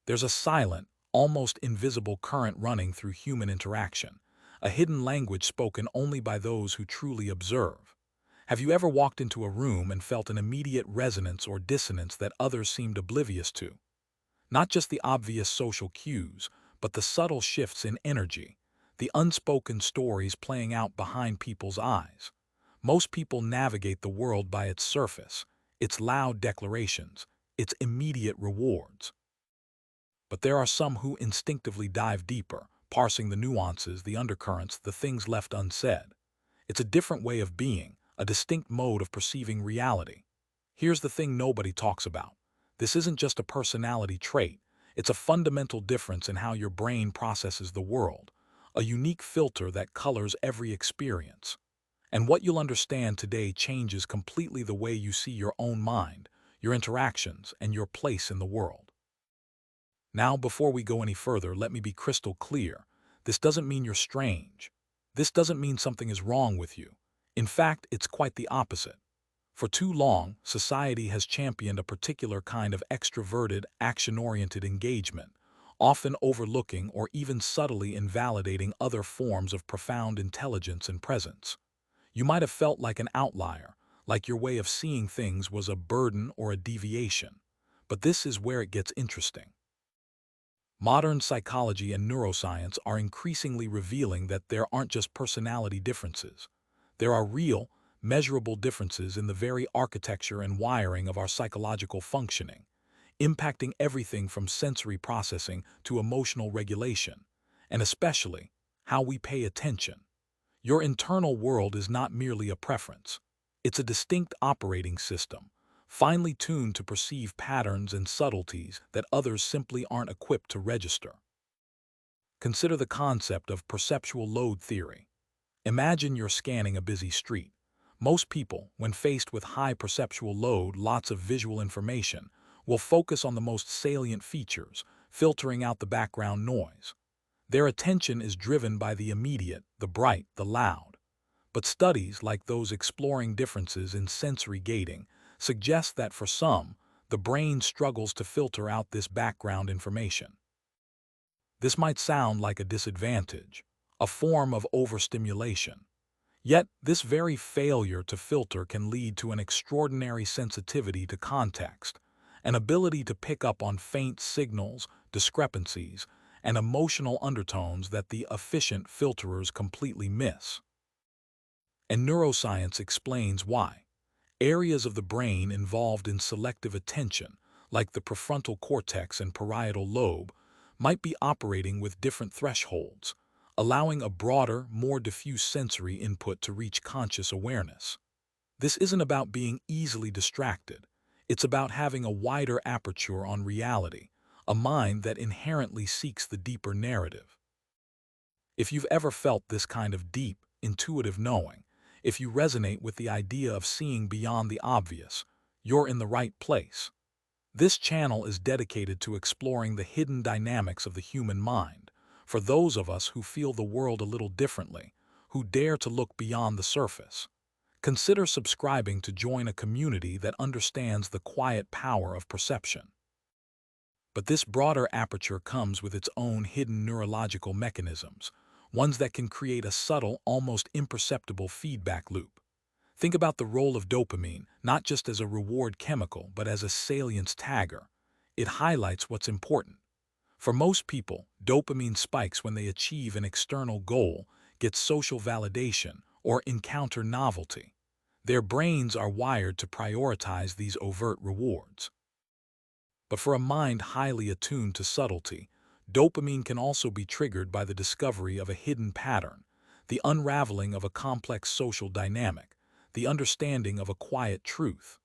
There's a silent, almost invisible current running through human interaction, a hidden language spoken only by those who truly observe. Have you ever walked into a room and felt an immediate resonance or dissonance that others seemed oblivious to? Not just the obvious social cues, but the subtle shifts in energy, the unspoken stories playing out behind people's eyes. Most people navigate the world by its surface, its loud declarations, its immediate rewards. But there are some who instinctively dive deeper, parsing the nuances, the undercurrents, the things left unsaid. It's a different way of being, a distinct mode of perceiving reality. Here's the thing nobody talks about. This isn't just a personality trait, it's a fundamental difference in how your brain processes the world, a unique filter that colors every experience. And what you'll understand today changes completely the way you see your own mind, your interactions, and your place in the world. Now, before we go any further, let me be crystal clear. This doesn't mean you're strange. This doesn't mean something is wrong with you. In fact, it's quite the opposite. For too long, society has championed a particular kind of extroverted, action-oriented engagement, often overlooking or even subtly invalidating other forms of profound intelligence and presence. You might have felt like an outlier, like your way of seeing things was a burden or a deviation. But this is where it gets interesting. Modern psychology and neuroscience are increasingly revealing that there aren't just personality differences. There are real, measurable differences in the very architecture and wiring of our psychological functioning, impacting everything from sensory processing to emotional regulation, and especially how we pay attention. Your internal world is not merely a preference. It's a distinct operating system, finely tuned to perceive patterns and subtleties that others simply aren't equipped to register. Consider the concept of perceptual load theory. Imagine you're scanning a busy street. Most people, when faced with high perceptual load, lots of visual information, will focus on the most salient features, filtering out the background noise. Their attention is driven by the immediate, the bright, the loud. But studies like those exploring differences in sensory gating suggest that for some, the brain struggles to filter out this background information. This might sound like a disadvantage, a form of overstimulation. Yet, this very failure to filter can lead to an extraordinary sensitivity to context, an ability to pick up on faint signals, discrepancies, and emotional undertones that the efficient filterers completely miss. And neuroscience explains why. Areas of the brain involved in selective attention, like the prefrontal cortex and parietal lobe, might be operating with different thresholds, allowing a broader, more diffuse sensory input to reach conscious awareness. This isn't about being easily distracted. It's about having a wider aperture on reality, a mind that inherently seeks the deeper narrative. If you've ever felt this kind of deep, intuitive knowing, if you resonate with the idea of seeing beyond the obvious, you're in the right place. This channel is dedicated to exploring the hidden dynamics of the human mind, for those of us who feel the world a little differently, who dare to look beyond the surface. Consider subscribing to join a community that understands the quiet power of perception. But this broader aperture comes with its own hidden neurological mechanisms, ones that can create a subtle, almost imperceptible feedback loop. Think about the role of dopamine, not just as a reward chemical, but as a salience tagger. It highlights what's important. For most people, dopamine spikes when they achieve an external goal, get social validation, or encounter novelty. Their brains are wired to prioritize these overt rewards. But for a mind highly attuned to subtlety, dopamine can also be triggered by the discovery of a hidden pattern, the unraveling of a complex social dynamic, the understanding of a quiet truth.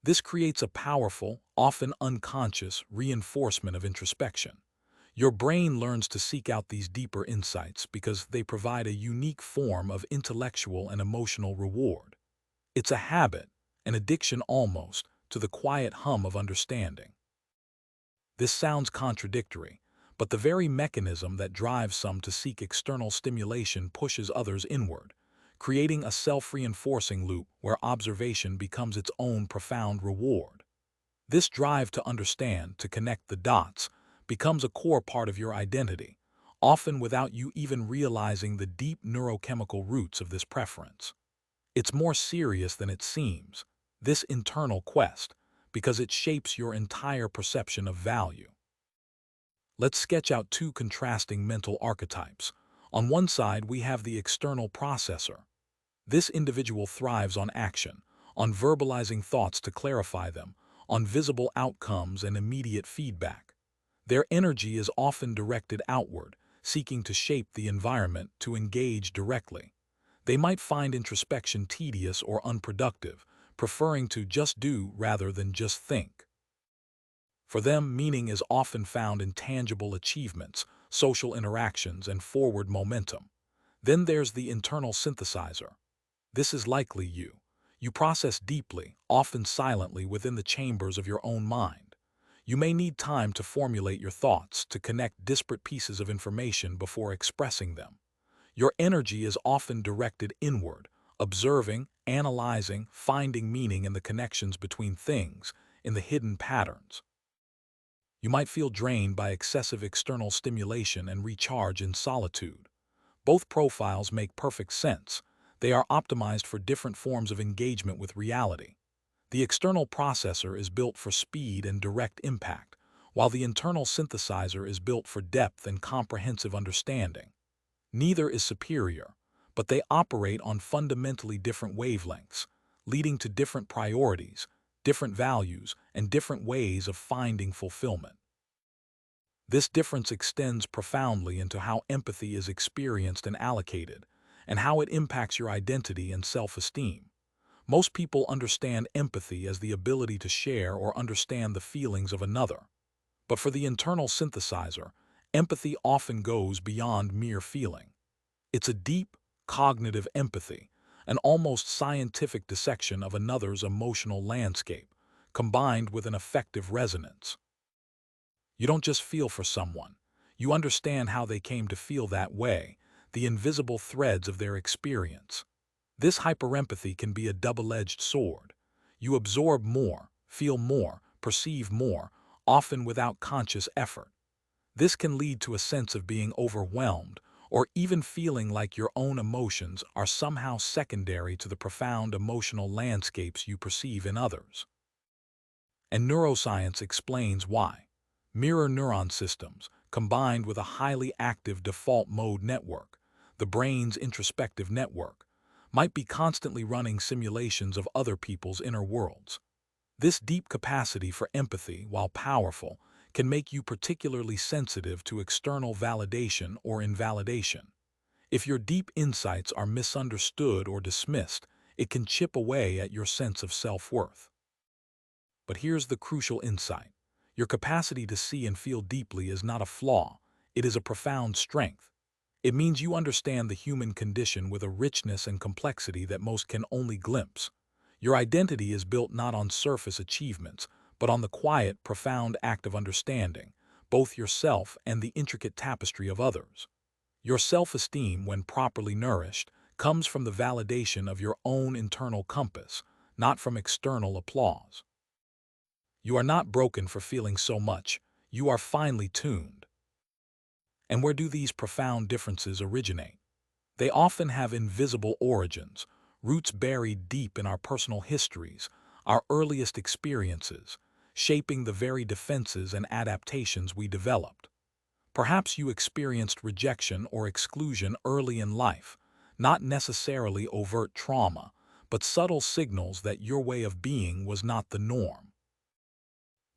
This creates a powerful, often unconscious, reinforcement of introspection. Your brain learns to seek out these deeper insights because they provide a unique form of intellectual and emotional reward. It's a habit, an addiction almost, to the quiet hum of understanding. This sounds contradictory, but the very mechanism that drives some to seek external stimulation pushes others inward, creating a self-reinforcing loop where observation becomes its own profound reward. This drive to understand, to connect the dots, becomes a core part of your identity, often without you even realizing the deep neurochemical roots of this preference. It's more serious than it seems, this internal quest, because it shapes your entire perception of value. Let's sketch out two contrasting mental archetypes. On one side, we have the external processor. This individual thrives on action, on verbalizing thoughts to clarify them, on visible outcomes and immediate feedback. Their energy is often directed outward, seeking to shape the environment, to engage directly. They might find introspection tedious or unproductive, preferring to just do rather than just think. For them, meaning is often found in tangible achievements, social interactions, and forward momentum. Then there's the internal synthesizer. This is likely you. You process deeply, often silently within the chambers of your own mind. You may need time to formulate your thoughts, to connect disparate pieces of information before expressing them. Your energy is often directed inward, observing, analyzing, finding meaning in the connections between things, in the hidden patterns. You might feel drained by excessive external stimulation and recharge in solitude. Both profiles make perfect sense. They are optimized for different forms of engagement with reality. The external processor is built for speed and direct impact, while the internal synthesizer is built for depth and comprehensive understanding. Neither is superior, but they operate on fundamentally different wavelengths, leading to different priorities, different values, and different ways of finding fulfillment. This difference extends profoundly into how empathy is experienced and allocated, and how it impacts your identity and self-esteem. Most people understand empathy as the ability to share or understand the feelings of another. But for the internal synthesizer, empathy often goes beyond mere feeling. It's a deep, cognitive empathy, an almost scientific dissection of another's emotional landscape, combined with an effective resonance. You don't just feel for someone. You understand how they came to feel that way, the invisible threads of their experience. This hyperempathy can be a double-edged sword. You absorb more, feel more, perceive more, often without conscious effort. This can lead to a sense of being overwhelmed, or even feeling like your own emotions are somehow secondary to the profound emotional landscapes you perceive in others. And neuroscience explains why. Mirror neuron systems, combined with a highly active default mode network, the brain's introspective network, might be constantly running simulations of other people's inner worlds. This deep capacity for empathy, while powerful, can make you particularly sensitive to external validation or invalidation. If your deep insights are misunderstood or dismissed, it can chip away at your sense of self-worth. But here's the crucial insight. Your capacity to see and feel deeply is not a flaw, it is a profound strength. It means you understand the human condition with a richness and complexity that most can only glimpse. Your identity is built not on surface achievements, but on the quiet, profound act of understanding, both yourself and the intricate tapestry of others. Your self-esteem, when properly nourished, comes from the validation of your own internal compass, not from external applause. You are not broken for feeling so much, you are finely tuned. And where do these profound differences originate? They often have invisible origins, roots buried deep in our personal histories, our earliest experiences, shaping the very defenses and adaptations we developed. Perhaps you experienced rejection or exclusion early in life, not necessarily overt trauma, but subtle signals that your way of being was not the norm.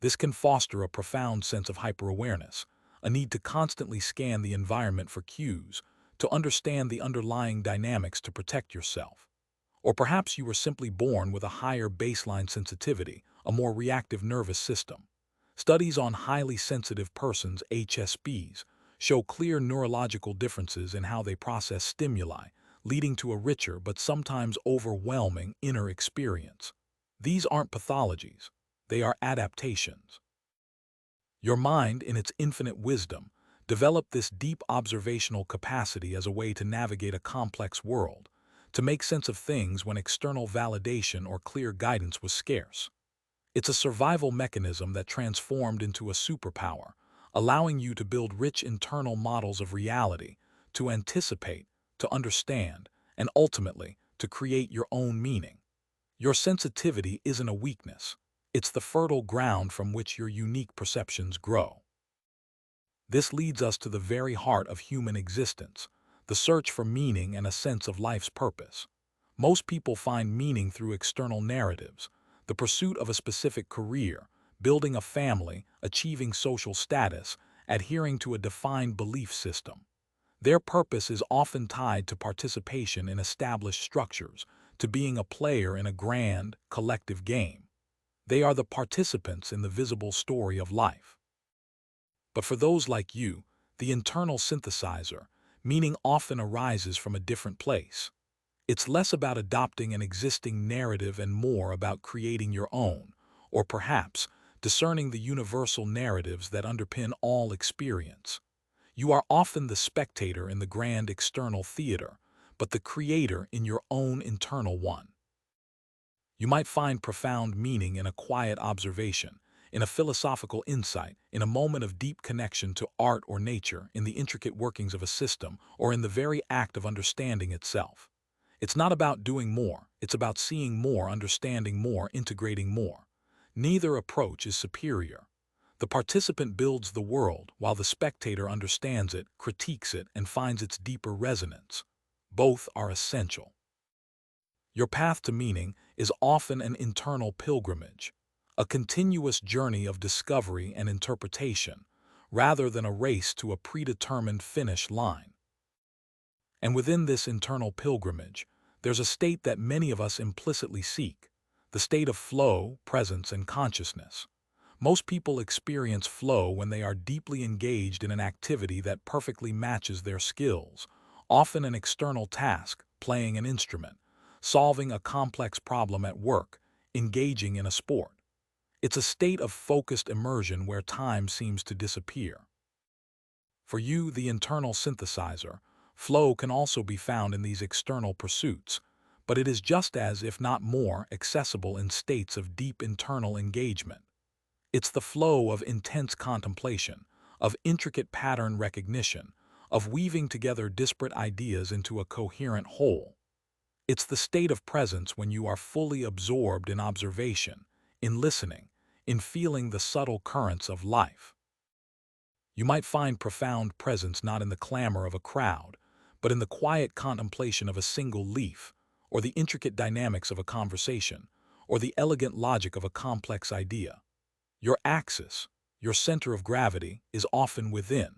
This can foster a profound sense of hyper-awareness, a need to constantly scan the environment for cues, to understand the underlying dynamics to protect yourself. Or perhaps you were simply born with a higher baseline sensitivity, a more reactive nervous system. Studies on highly sensitive persons, HSPs, show clear neurological differences in how they process stimuli, leading to a richer but sometimes overwhelming inner experience. These aren't pathologies. They are adaptations. Your mind, in its infinite wisdom, developed this deep observational capacity as a way to navigate a complex world, to make sense of things when external validation or clear guidance was scarce. It's a survival mechanism that transformed into a superpower, allowing you to build rich internal models of reality, to anticipate, to understand, and ultimately, to create your own meaning. Your sensitivity isn't a weakness. It's the fertile ground from which your unique perceptions grow. This leads us to the very heart of human existence, the search for meaning and a sense of life's purpose. Most people find meaning through external narratives, the pursuit of a specific career, building a family, achieving social status, adhering to a defined belief system. Their purpose is often tied to participation in established structures, to being a player in a grand, collective game. They are the participants in the visible story of life. But for those like you, the internal synthesizer, meaning often arises from a different place. It's less about adopting an existing narrative and more about creating your own, or perhaps discerning the universal narratives that underpin all experience. You are often the spectator in the grand external theater, but the creator in your own internal one. You might find profound meaning in a quiet observation, in a philosophical insight, in a moment of deep connection to art or nature, in the intricate workings of a system, or in the very act of understanding itself. It's not about doing more, it's about seeing more, understanding more, integrating more. Neither approach is superior. The participant builds the world, while the spectator understands it, critiques it, and finds its deeper resonance. Both are essential. Your path to meaning is often an internal pilgrimage, a continuous journey of discovery and interpretation, rather than a race to a predetermined finish line. And within this internal pilgrimage, there's a state that many of us implicitly seek, the state of flow, presence, and consciousness. Most people experience flow when they are deeply engaged in an activity that perfectly matches their skills, often an external task, playing an instrument, solving a complex problem at work, engaging in a sport. It's a state of focused immersion where time seems to disappear. For you, the internal synthesizer, flow can also be found in these external pursuits, but it is just as, if not more, accessible in states of deep internal engagement. It's the flow of intense contemplation, of intricate pattern recognition, of weaving together disparate ideas into a coherent whole. It's the state of presence when you are fully absorbed in observation, in listening, in feeling the subtle currents of life. You might find profound presence not in the clamor of a crowd, but in the quiet contemplation of a single leaf, or the intricate dynamics of a conversation, or the elegant logic of a complex idea. Your axis, your center of gravity, is often within.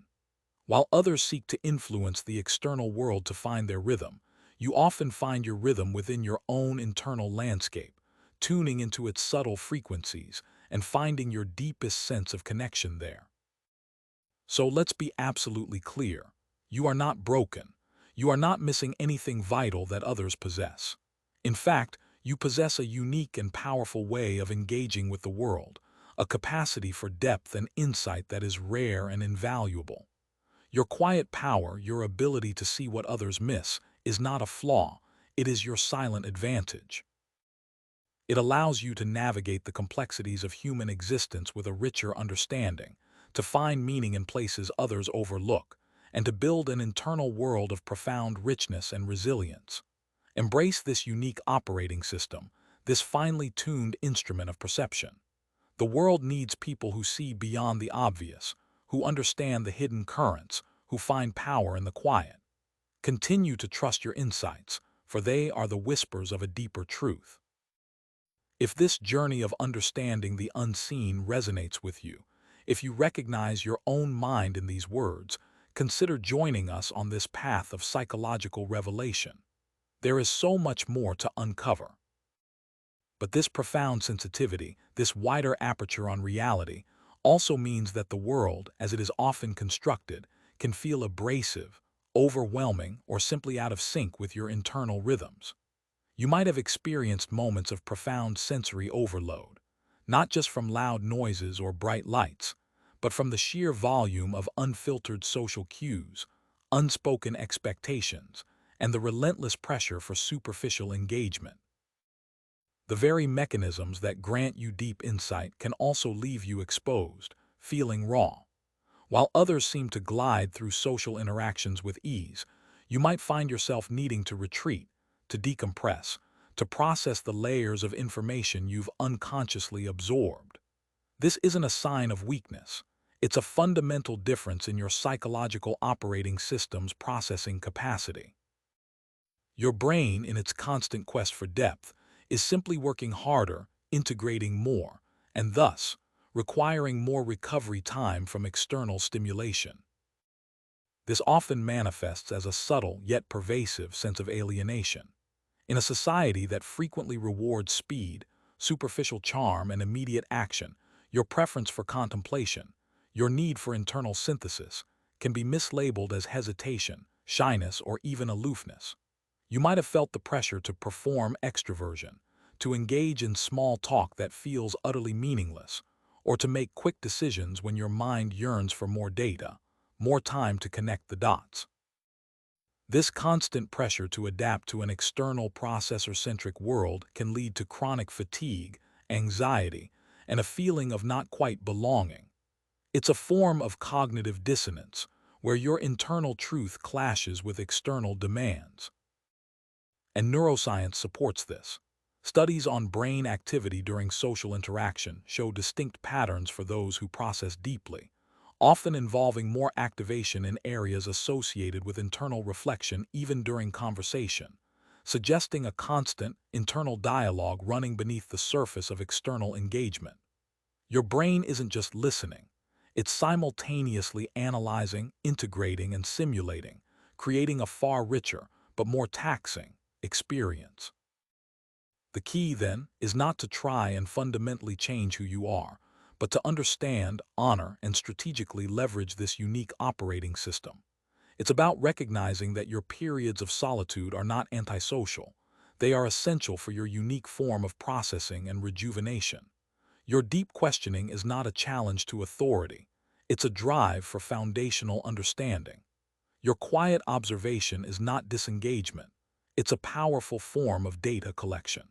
While others seek to influence the external world to find their rhythm, you often find your rhythm within your own internal landscape, tuning into its subtle frequencies and finding your deepest sense of connection there. So let's be absolutely clear. You are not broken. You are not missing anything vital that others possess. In fact, you possess a unique and powerful way of engaging with the world, a capacity for depth and insight that is rare and invaluable. Your quiet power, your ability to see what others miss, is not a flaw, it is your silent advantage. It allows you to navigate the complexities of human existence with a richer understanding, to find meaning in places others overlook, and to build an internal world of profound richness and resilience. Embrace this unique operating system, this finely tuned instrument of perception. The world needs people who see beyond the obvious, who understand the hidden currents, who find power in the quiet. Continue to trust your insights, for they are the whispers of a deeper truth. If this journey of understanding the unseen resonates with you, if you recognize your own mind in these words, consider joining us on this path of psychological revelation. There is so much more to uncover. But this profound sensitivity, this wider aperture on reality, also means that the world, as it is often constructed, can feel abrasive, overwhelming, or simply out of sync with your internal rhythms. You might have experienced moments of profound sensory overload, not just from loud noises or bright lights, but from the sheer volume of unfiltered social cues, unspoken expectations, and the relentless pressure for superficial engagement. The very mechanisms that grant you deep insight can also leave you exposed, feeling raw. While others seem to glide through social interactions with ease, you might find yourself needing to retreat, to decompress, to process the layers of information you've unconsciously absorbed. This isn't a sign of weakness. It's a fundamental difference in your psychological operating system's processing capacity. Your brain, in its constant quest for depth, is simply working harder, integrating more, and thus requiring more recovery time from external stimulation. This often manifests as a subtle yet pervasive sense of alienation. In a society that frequently rewards speed, superficial charm, and immediate action, your preference for contemplation, your need for internal synthesis, can be mislabeled as hesitation, shyness, or even aloofness. You might have felt the pressure to perform extroversion, to engage in small talk that feels utterly meaningless, or to make quick decisions when your mind yearns for more data, more time to connect the dots. This constant pressure to adapt to an external processor-centric world can lead to chronic fatigue, anxiety, and a feeling of not quite belonging. It's a form of cognitive dissonance, where your internal truth clashes with external demands. And neuroscience supports this. Studies on brain activity during social interaction show distinct patterns for those who process deeply, often involving more activation in areas associated with internal reflection even during conversation, suggesting a constant, internal dialogue running beneath the surface of external engagement. Your brain isn't just listening, it's simultaneously analyzing, integrating, and simulating, creating a far richer, but more taxing, experience. The key, then, is not to try and fundamentally change who you are, but to understand, honor, and strategically leverage this unique operating system. It's about recognizing that your periods of solitude are not antisocial. They are essential for your unique form of processing and rejuvenation. Your deep questioning is not a challenge to authority. It's a drive for foundational understanding. Your quiet observation is not disengagement. It's a powerful form of data collection.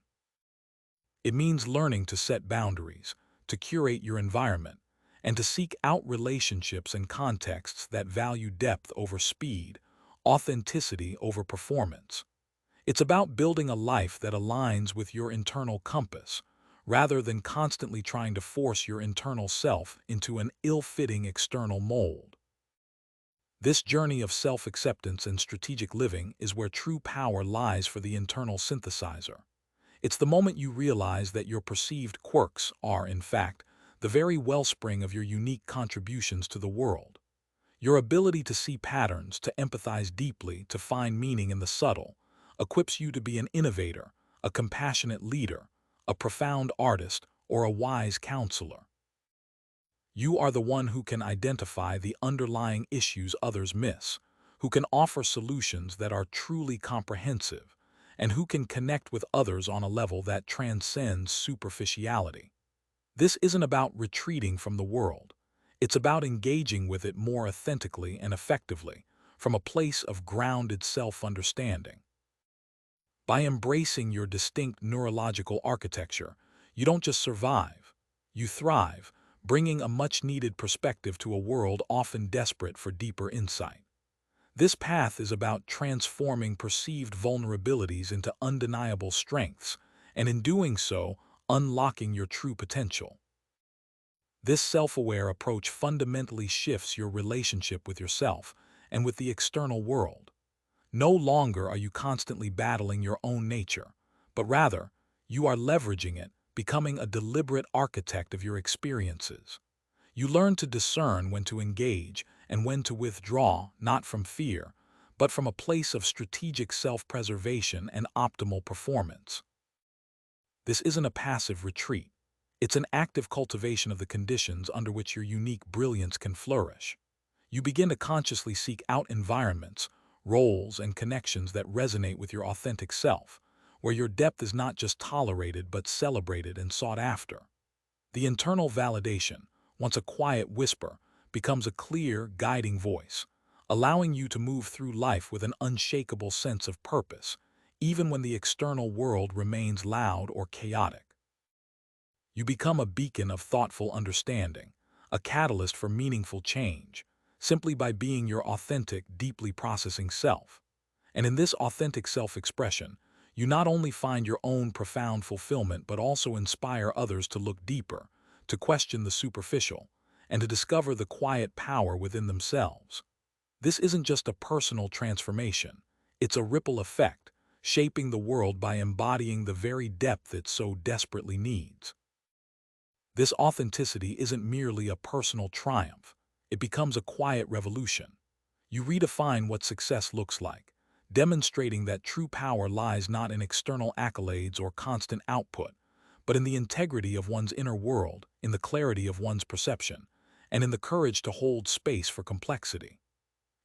It means learning to set boundaries, to curate your environment, and to seek out relationships and contexts that value depth over speed, authenticity over performance. It's about building a life that aligns with your internal compass, rather than constantly trying to force your internal self into an ill-fitting external mold. This journey of self-acceptance and strategic living is where true power lies for the internal synthesizer. It's the moment you realize that your perceived quirks are, in fact, the very wellspring of your unique contributions to the world. Your ability to see patterns, to empathize deeply, to find meaning in the subtle, equips you to be an innovator, a compassionate leader, a profound artist, or a wise counselor. You are the one who can identify the underlying issues others miss, who can offer solutions that are truly comprehensive, and who can connect with others on a level that transcends superficiality. This isn't about retreating from the world. It's about engaging with it more authentically and effectively, from a place of grounded self-understanding. By embracing your distinct neurological architecture, you don't just survive, you thrive, bringing a much-needed perspective to a world often desperate for deeper insight. This path is about transforming perceived vulnerabilities into undeniable strengths, and in doing so, unlocking your true potential. This self-aware approach fundamentally shifts your relationship with yourself and with the external world. No longer are you constantly battling your own nature, but rather, you are leveraging it, becoming a deliberate architect of your experiences. You learn to discern when to engage and when to withdraw, not from fear, but from a place of strategic self-preservation and optimal performance. This isn't a passive retreat. It's an active cultivation of the conditions under which your unique brilliance can flourish. You begin to consciously seek out environments, roles, and connections that resonate with your authentic self, where your depth is not just tolerated but celebrated and sought after. The internal validation, once a quiet whisper, becomes a clear, guiding voice, allowing you to move through life with an unshakable sense of purpose, even when the external world remains loud or chaotic. You become a beacon of thoughtful understanding, a catalyst for meaningful change, simply by being your authentic, deeply processing self. And in this authentic self-expression, you not only find your own profound fulfillment but also inspire others to look deeper, to question the superficial, and to discover the quiet power within themselves. This isn't just a personal transformation, it's a ripple effect, shaping the world by embodying the very depth it so desperately needs. This authenticity isn't merely a personal triumph, it becomes a quiet revolution. You redefine what success looks like, demonstrating that true power lies not in external accolades or constant output, but in the integrity of one's inner world, in the clarity of one's perception, and in the courage to hold space for complexity.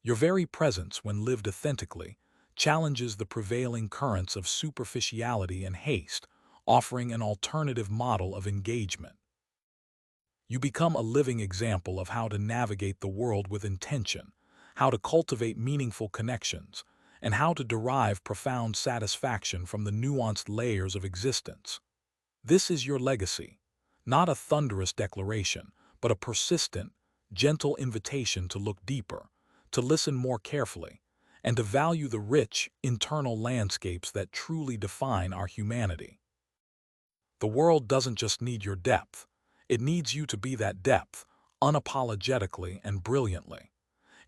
Your very presence, when lived authentically, challenges the prevailing currents of superficiality and haste, offering an alternative model of engagement. You become a living example of how to navigate the world with intention, how to cultivate meaningful connections, and how to derive profound satisfaction from the nuanced layers of existence. This is your legacy, not a thunderous declaration, but a persistent, gentle invitation to look deeper, to listen more carefully, and to value the rich, internal landscapes that truly define our humanity. The world doesn't just need your depth, it needs you to be that depth, unapologetically and brilliantly.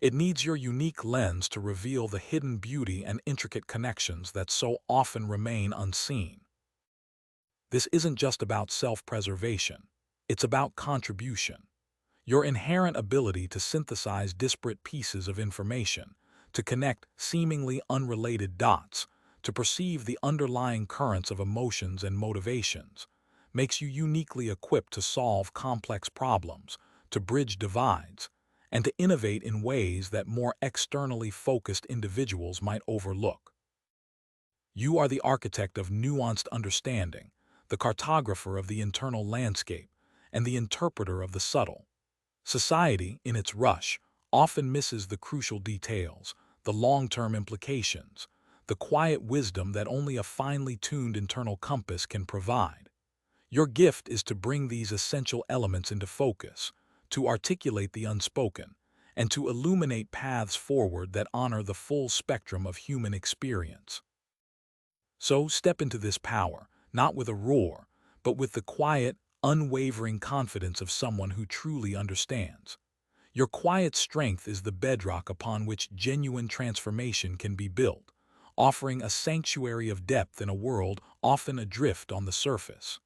It needs your unique lens to reveal the hidden beauty and intricate connections that so often remain unseen. This isn't just about self-preservation, it's about contribution. Your inherent ability to synthesize disparate pieces of information, to connect seemingly unrelated dots, to perceive the underlying currents of emotions and motivations, makes you uniquely equipped to solve complex problems, to bridge divides, and to innovate in ways that more externally focused individuals might overlook. You are the architect of nuanced understanding, the cartographer of the internal landscape, and the interpreter of the subtle. Society, in its rush, often misses the crucial details, the long-term implications, the quiet wisdom that only a finely tuned internal compass can provide. Your gift is to bring these essential elements into focus, to articulate the unspoken, and to illuminate paths forward that honor the full spectrum of human experience. So step into this power, not with a roar, but with the quiet, unwavering confidence of someone who truly understands. Your quiet strength is the bedrock upon which genuine transformation can be built, offering a sanctuary of depth in a world often adrift on the surface.